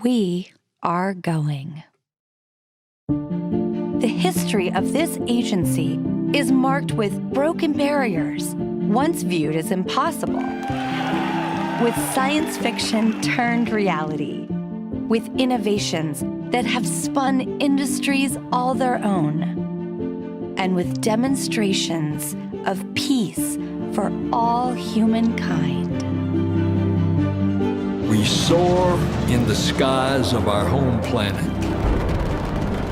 We are going. The history of this agency is marked with broken barriers, once viewed as impossible, with science fiction turned reality, with innovations that have spun industries all their own, and with demonstrations of peace for all humankind. We soar in the skies of our home planet.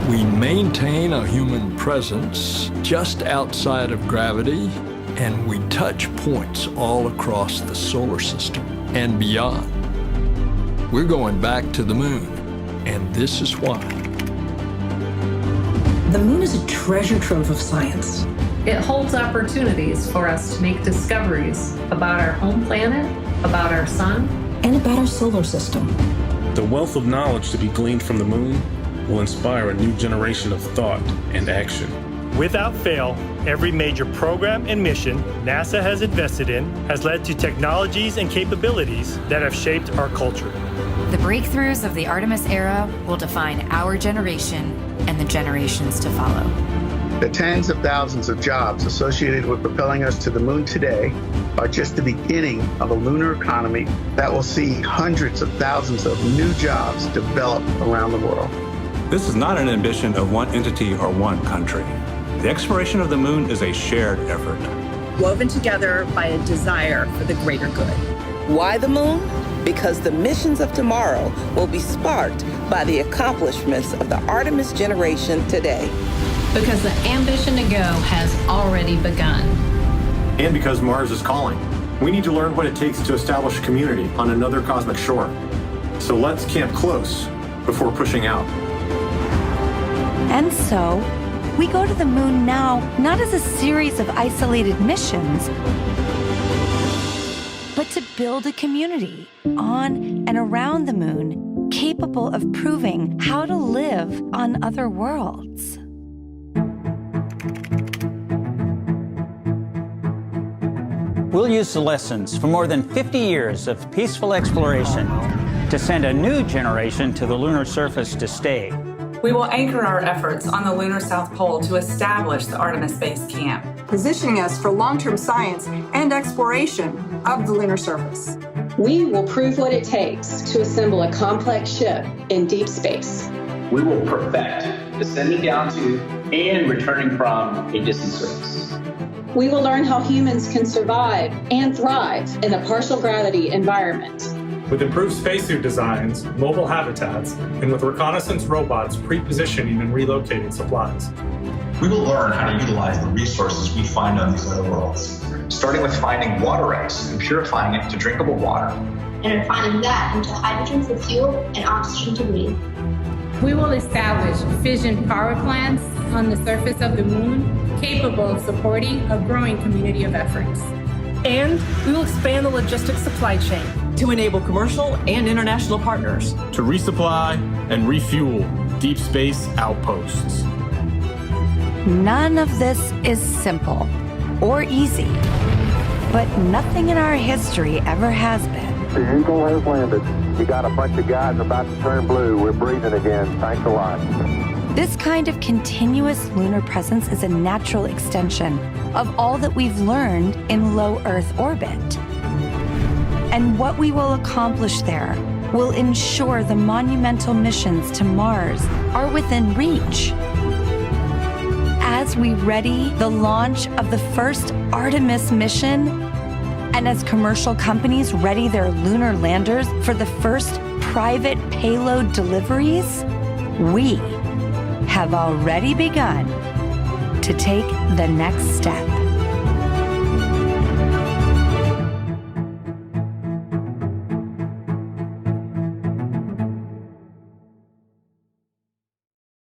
We maintain a human presence just outside of gravity, and we touch points all across the solar system and beyond. We're going back to the moon, and this is why. The moon is a treasure trove of science. It holds opportunities for us to make discoveries about our home planet, about our sun, and about our solar system. The wealth of knowledge to be gleaned from the moon will inspire a new generation of thought and action. Without fail, every major program and mission NASA has invested in has led to technologies and capabilities that have shaped our culture. The breakthroughs of the Artemis era will define our generation and the generations to follow. The tens of thousands of jobs associated with propelling us to the moon today are just the beginning of a lunar economy that will see hundreds of thousands of new jobs develop around the world. This is not an ambition of one entity or one country. The exploration of the moon is a shared effort, woven together by a desire for the greater good. Why the moon? Because the missions of tomorrow will be sparked by the accomplishments of the Artemis generation today. because the ambition to go has already begun. And because Mars is calling. We need to learn what it takes to establish a community on another cosmic shore. So let's camp close before pushing out. And so, we go to the moon now, not as a series of isolated missions, but to build a community on and around the moon capable of proving how to live on other worlds. We'll use the lessons from more than 50 years of peaceful exploration to send a new generation to the lunar surface to stay. We will anchor our efforts on the lunar South Pole to establish the Artemis Base Camp, positioning us for long-term science and exploration of the lunar surface. We will prove what it takes to assemble a complex ship in deep space. We will perfect descending down to and returning from a distant surface. We will learn how humans can survive and thrive in a partial gravity environment. With improved spacesuit designs, mobile habitats, and with reconnaissance robots pre-positioning and relocating supplies. We will learn how to utilize the resources we find on these other worlds, starting with finding water ice and purifying it to drinkable water. And refining that into hydrogen for fuel and oxygen to breathe. We will establish fission power plants on the surface of the moon, capable of supporting a growing community of efforts. And we will expand the logistics supply chain to enable commercial and international partners to resupply and refuel deep space outposts. None of this is simple or easy, but nothing in our history ever has been. The Eagle has landed. You got a bunch of guys about to turn blue. We're breathing again. Thanks a lot. This kind of continuous lunar presence is a natural extension of all that we've learned in low Earth orbit. And what we will accomplish there will ensure the monumental missions to Mars are within reach. As we ready the launch of the first Artemis mission, and as commercial companies ready their lunar landers for the first private payload deliveries, we have already begun to take the next step.